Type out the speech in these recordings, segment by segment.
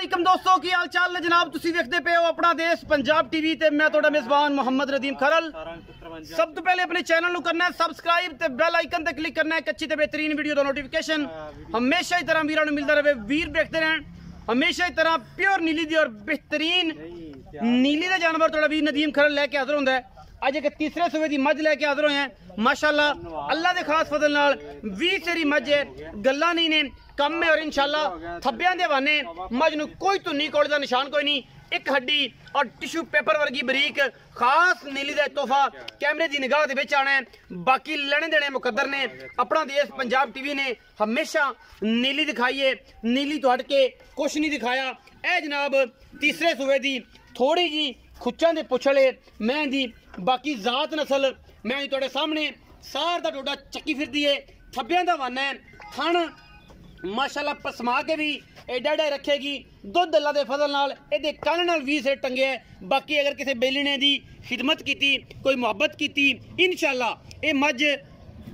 वालेकुम दोस्तों की हाल चाल ने जनाब तुसी देखते पे हो अपना देश पंजाब टीवी ते मैं ਤੁਹਾਡਾ मेजबान मोहम्मद रदीम खरल। सब तो पहले अपने चैनल ਨੂੰ करना है सब्सक्राइब ते बेल आइकन ते क्लिक करना है एक अच्छी ते बेहतरीन वीडियो दा नोटिफिकेशन हमेशा ही तरह वीरां ਨੂੰ मिलता रहे। वीर देखते रहन हमेशा ही तरह प्योर नीली दी और बेहतरीन नीली का जानवर थोड़ा वीर नदीम खरल लेके हाजिर होंदा है। अज एक तीसरे सूबे की मझ लेके हाजिर होए हैं माशाअल्लाह अल्लाह के खास फजल नाल 20 सेरी मझ है गल्ला नहीं ने कम है और इंशाअल्लाह थब्बियां दे बहाने मझ नूं कोई धुन्नी कोड़ दा निशान कोई नहीं एक हड्डी और टिश्यू पेपर वर्गी बरीक खास नीली का तोहफा कैमरे की निगाह दे विच आना है। बाकी लेने देने मुकद्दर ने अपना देश पंजाब टीवी ने हमेशा नीली दिखाई है, नीली तो हट के कुछ नहीं दिखाया। ए जनाब तीसरे सूबे की थोड़ी जी खुच्चां दे पुछले मैं दी बाकी जात नस्ल मैं तुहाडे सामने सार दा टोडा चक्की फिरदी है थब्बियां दा वाना है थण माशाअल्लाह पसमा के भी एडा एडा रखेगी दुध अल्लाह दे फजल नाल एदे कन नाल 20 सेर टंगे है। बाकी अगर किसी बेली ने दी खिदमत की कोई मुहब्बत की इंशाअल्लाह ये मझ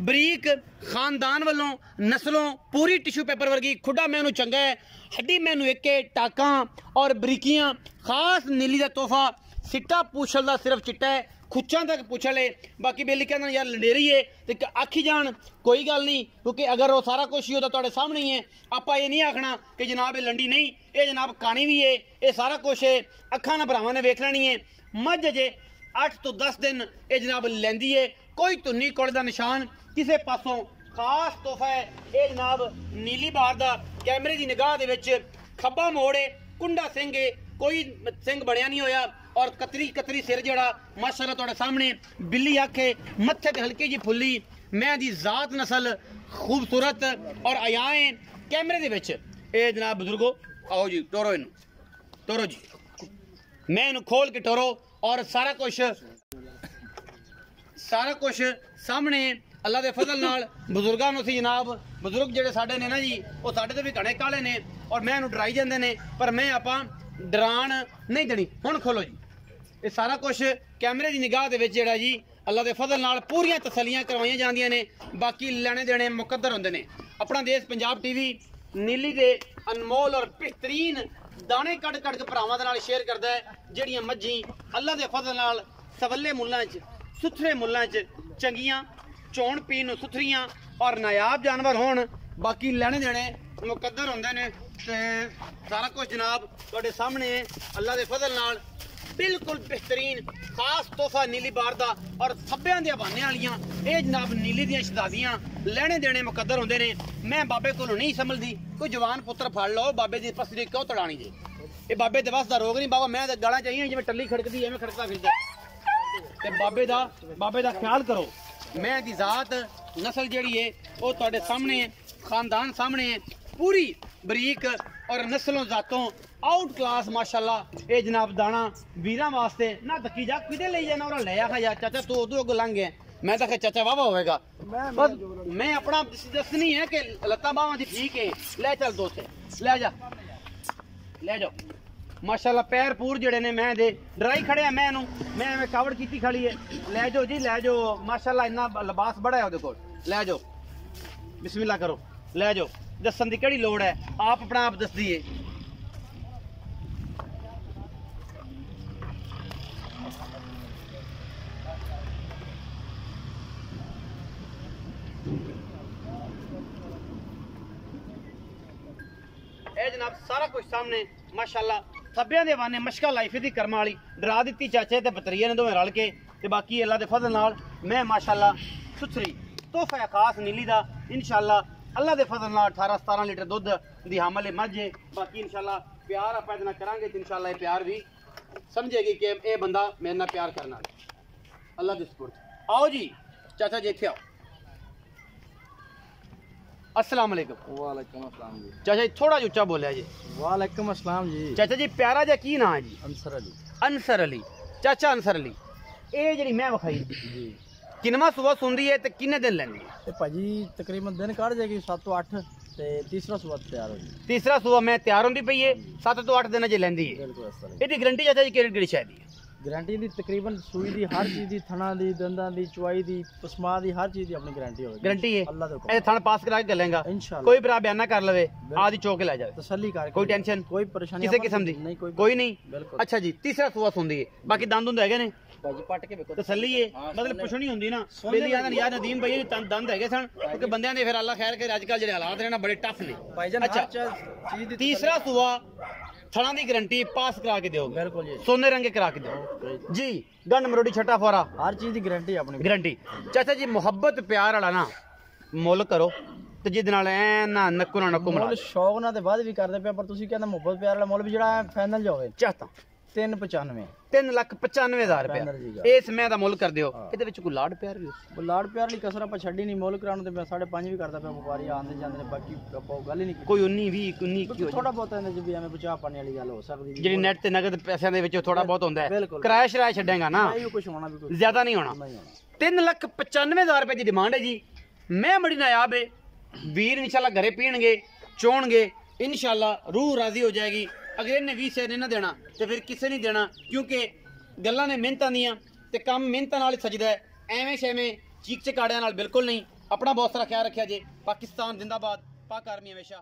बरीक खानदान वालों नस्लों पूरी टिश्यू पेपर वर्गी खुडा मैनू चंगा है हड्डी मैनू एक टाका और बरीकियां खास नीली का तोहफा सिट्टा पूछल दा सिर्फ चिट्टा है खुच्चां तक पूछल है। बाकी बेली कहना यार लंडेरी है तो आखी जान कोई गल नहीं क्योंकि अगर वो सारा कुछ ही होता तुहाडे सामने ही है आपां ये नहीं आखना कि जनाब ये लंडी नहीं ये जनाब कहानी भी है ये सारा कुछ है अखा ना भरावां ने वेख लेनी है। मझ जे 8 तो 10 दिन ये जनाब लैंदी है कोई धुन्नी कोड़ दा निशान किसी पासों खास तोहफा है ये जनाब नीली बार दा कैमरे की निगाह दे विच खब्बा मोड़ है कुंडा सिंह है कोई सिंह बढ़िया नहीं होया और कतरी कतरी सिर जड़ा माशाअल्लाह तुहाडे सामने बिल्ली अख है मत्थे ते हल्की जी फुल्ली मैं दी जात नस्ल खूबसूरत और अयाएं कैमरे दे विच ए जनाब बुजुर्गो आओ जी टोरो इनू टोरो जी मैं इनू खोल के टोरो और सारा कुछ सामने अल्लाह दे फजल नाल बुजुर्गां नूं सी जनाब बुजुर्ग जेडे साडे ने ना जी वो साडे ते भी घणे काले ने और मैं इनू डराई जांदे ने पर मैं आपां डरान नहीं देनी। हुण खोलो जी ये सारा कुछ कैमरे की निगाह दे विच जेड़ा जी अल्लाह दे फजल नाल पूरियां तसल्लियां करवाइयां जांदियां ने बाकी लेने देने मुकद्दर हुंदे ने। अपना देश पंजाब टीवी नीली दे अनमोल और बेहतरीन दाने कट कट के भरावां दे नाल शेयर करदा है जेड़ियां मज्जी अल्लाह दे फजल नाल सवल्ले मुल्लां च सुथरे मुल्लां च चंगियां चोण पीन नूं सुथरियां और नायाब जानवर होण बाकी लेने देने मुकद्दर हुंदे ने ते सारा कुछ जनाब तुहाडे सामने अल्लाह दे फजल नाल बिल्कुल बेहतरीन खास तोहफा नीली बार दा और थब्बियां दे बहाने वालियां ये जनाब नीली दियां शहजादियां लेने देने मुकद्दर होंदे ने। मैं बाबे कोलों नहीं समझदी कोई जवान पुत्र फड़ लो बाबे दी पसरी क्यों तड़ानी जे ये बाबे दे बस दा रोग नहीं बाबा मैं गाला चाहिए जिवें टल्ली खड़कदी एवें खड़कदा फिरदा ते बाबे दा ख्याल करो। मैं दी जात नस्ल जेड़ी है वो तुहाडे सामने खानदान सामने पूरी बरीक और नस्लों जातों आउट क्लास माशाअल्लाह ये जनाब दाना वीरां वास्ते ना तकी जा किदे ले जाना और ले आखा यार चाचा तू उधर अगो लंघ गया मैं तो चाचा वावा होएगा बस मैं अपना दसनी है कि लत्ता बावां दी ठीक है ले चल दोस्त ले जा ले जाओ माशाअल्लाह पैर पूर जड़े ने मैं दे डराई खड़े मैं कावड़ की खड़ी है ले जाओ जी ले जाओ माशाअल्लाह इन्ना लिबास बड़ा है ओदे कोल ले जाओ बिस्मिल्लाह करो ले जाओ दसन की केड़ी लोड़ है आप अपना आप दस दिए। जनाब सारा कुछ सामने माशाअल्लाह थब्बियां दे वाने मशका लाइफ दी कर्मा वाली डरा दी चाचे ते बतरिया ने दोवें रल के ते बाकी अल्लाह दे फजल नाल मैं माशाअल्लाह सुथरी तोहफा खास नीली दा इंशाअल्लाह अल्लाह दे फजल नाल 18-17 लीटर दुध दी हामल मझ है। बाकी इंशाअल्लाह प्यार आप इतना करांगे तो इंशाअल्लाह ये प्यार भी समझेगी कि ये बंदा मेरे नाल प्यार करना अल्लाह दे सुपुर्द। आओ जी चाचा जी इत्थे आओ। अस्सलाम वालेकुम। वालेकुम अस्सलाम जी। चाचा जी थोड़ा उच्चा बोलिया जी। वालेकुम अस्सलाम जी। चाचा जी प्यारा जा की नाम है जी? अंसर अली। अंसर अली चाचा अंसर अली ये जी मैं विखाई जी किनवा सुबह सुनदी है ते किन्ने दिन लैंदी है? ते भाजी तकरीबन दिन कढ़ जाएगी 7 तो 8 ते तीसरा सुबह तैयार हो जाएगी। तीसरा सुबह मैं तैयार होंदी पई है 7 तो 8 दिन जे लैंदी है। बिल्कुल इस तरह ਇਹਦੀ गारंटी चाचा जी केड़ी केड़ी शायद है? ਗਾਰੰਟੀ ਦੀ ਤਕਰੀਬਨ ਸੂਈ ਦੀ ਹਰ ਚੀਜ਼ ਦੀ, ਥਣਾ ਦੀ, ਦੰਦਾਂ ਦੀ, ਚੁਆਈ ਦੀ, ਪਸਮਾ ਦੀ, ਹਰ ਚੀਜ਼ ਦੀ ਆਪਣੀ ਗਾਰੰਟੀ ਹੋਵੇਗੀ। ਗਾਰੰਟੀ ਹੈ ਅੱਲਾ ਦੇ ਹੁਕਮ ਇਹ ਥਣ ਪਾਸ ਕਰਾ ਕੇ ਗੱਲੇਗਾ, इंशाल्लाह ਕੋਈ ਭਰਾ ਬਿਆਨ ਨਾ ਕਰ ਲਵੇ, ਆਦੀ ਚੋਕ ਕੇ ਲੈ ਜਾਵੇ, तसल्ली कर, ਕੋਈ ਟੈਨਸ਼ਨ कोई परेशानी ਕਿਸੇ ਕਿਸਮ ਦੀ नहीं, ਕੋਈ ਨਹੀਂ। बिल्कुल ਅੱਛਾ ਜੀ, ਤੀਸਰਾ ਸੂਆ ਸੁੰਦੀ ਹੈ, ਬਾਕੀ ਦੰਦ ਹੁੰਦੇ ਹੈਗੇ ਨੇ, भाजी पट के देखो ਤਸੱਲੀ ਹੈ, ਮਤਲਬ ਪੁੱਛਣੀ ਹੁੰਦੀ ਨਾ ਪਹਿਲੀ ਆਦਨ ਯਾਰ ਨਦੀਮ ਭਾਈ ਜੀ ਦੰਦ ਹੈਗੇ ਸਨ, ਕਿਉਂਕਿ ਬੰਦਿਆਂ ਦੇ ਫਿਰ ਅੱਲਾ ਖੈਰ ਕਰੇ ਅੱਜ ਕੱਲ ਜਿਹੜੇ ਹਾਲਾਤ ਨੇ ਨਾ ਬੜੇ ਟਫ ਨੇ। भाईजान अच्छा। हर चीज दी ਤੀਸਰਾ ਸੂਆ ਥਣਾ ਦੀ ਗਾਰੰਟੀ ਪਾਸ ਕਰਾ ਕੇ ਦਿਓ, बिल्कुल जी, ਸੋਨੇ ਰੰਗੇ ਕਰਾ ਕੇ ਦਿਓ ਜੀ। ਗੰਨ ਮਰੋੜੀ ਛੱਟਾ ਫੋਰਾ हर चीज दी गारंटी अपनी। ਗਾਰੰਟੀ। ਚਾਚਾ ਜੀ ਮੁਹੱਬਤ ਪਿਆਰ ਵਾਲਾ ਨਾ ਮੁੱਲ ਕਰੋ ਤੇ ਜਿਹਦੇ ਨਾਲ ਐ ਨਾ ਨੱਕੋ ਨਾ ਨੱਕੋ ਮਰਾ ਮੁੱਲ ਸ਼ੌਕ ਨਾਲ ਤੇ ਬਾਅਦ ਵੀ ਕਰਦੇ ਪਿਆ, ਪਰ ਤੁਸੀਂ ਕਹਿੰਦੇ ਮੁਹੱਬਤ ਪਿਆਰ ਵਾਲਾ ਮੁੱਲ ਵੀ ਜਿਹੜਾ ਫਾਈਨਲ ਜਾਵੇ ਚਾਹਤਾ 395 3,95,000 Final ਜੀ ਰੁਪਏ ਗੱਲ। ਇਸ ਮੈਂ ਦਾ ਮੁੱਲ ਕਰ ਦਿਓ। ਇਹਦੇ ਵਿੱਚ ਕੋਈ ਲਾੜ ਪਿਆਰ ਵੀ ਹੋ? ਬੁਲਾੜ ਪਿਆਰ ਲਈ ਕਸਰ ਆਪਾਂ ਛੱਡੀ ਨਹੀਂ, ਮੁੱਲ ਕਰਾਉਣ ਤੇ ਮੈਂ 5.5 ਵੀ ਕਰਦਾ ਪਿਆ, ਵਪਾਰੀ ਆਉਂਦੇ ਜਾਂਦੇ ਨੇ, ਬਾਕੀ ਆਪਾਂ ਉਹ ਗੱਲ ਹੀ ਨਹੀਂ ਕੀਤੀ। ਕੋਈ 19 20 19 ਕੀ ਹੋ ਜਾਏ। ਥੋੜਾ ਬਹੁਤ ਇਹਦੇ ਚ ਵੀ ਐਵੇਂ ਬਚਾ ਪਾਣੇ ਵਾਲੀ ਗੱਲ ਹੋ ਸਕਦੀ ਜੀ, ਜਿਹੜੀ ਨੈਟ ਤੇ ਨਗਦ ਪੈਸਿਆਂ ਦੇ ਵਿੱਚ ਥੋੜਾ ਬਹੁਤ ਹੁੰਦਾ ਹੈ, ਬਿਲਕੁਲ। ਕਿਰਾਇਆ ਸ਼ਰਾਇਆ ਛੱਡੇਗਾ ਨਾ, ਇਹ ਕੁਝ ਹੋਣਾ ਵੀ ਕੋਈ ਜ਼ਿਆਦਾ ਨਹੀਂ ਹੋਣਾ। ਨਹੀਂ ਹੋਣਾ। 3,95,000 ਰੁਪਏ ਦੀ ਡਿਮਾਂਡ ਹੈ ਜੀ। ਮੈਂ ਬੜੀ ਨਾਯਾਬ ਹੈ, ਵੀਰ ਇਨਸ਼ਾਅੱਲਾ ਘਰੇ ਪੀਣਗੇ ਚੋਣਗੇ, ਇਨਸ਼ਾਅੱਲਾ ਰੂਹ ਰਾਜ਼ੀ ਹੋ ਜਾਏਗੀ। ਅਗਰ ਇਹਨੇ 20 ਸੈਰ ਨਾ ਦੇਣਾ ਤੇ ਫਿਰ ਕਿਸੇ ਨਹੀਂ ਦੇਣਾ, ਕਿਉਂਕਿ ਗੱਲਾਂ ਨੇ ਮਿਹਨਤਾਂ ਦੀਆਂ ਤੇ ਕੰਮ ਮਿਹਨਤਾਂ ਨਾਲ ਹੀ ਸਜਦਾ ਹੈ, ਐਵੇਂ ਸ਼ੈਵੇਂ ਚੀਕ ਚਕਾੜਿਆਂ ਨਾਲ ਬਿਲਕੁਲ ਨਹੀਂ। ਆਪਣਾ ਬਹੁਤ ਸਾਰਾ ਖਿਆਲ ਰੱਖਿਆ ਜੇ। ਪਾਕਿਸਤਾਨ ਜ਼ਿੰਦਾਬਾਦ, ਪਾਕ ਆਰਮੀ ਹਮੇਸ਼ਾ।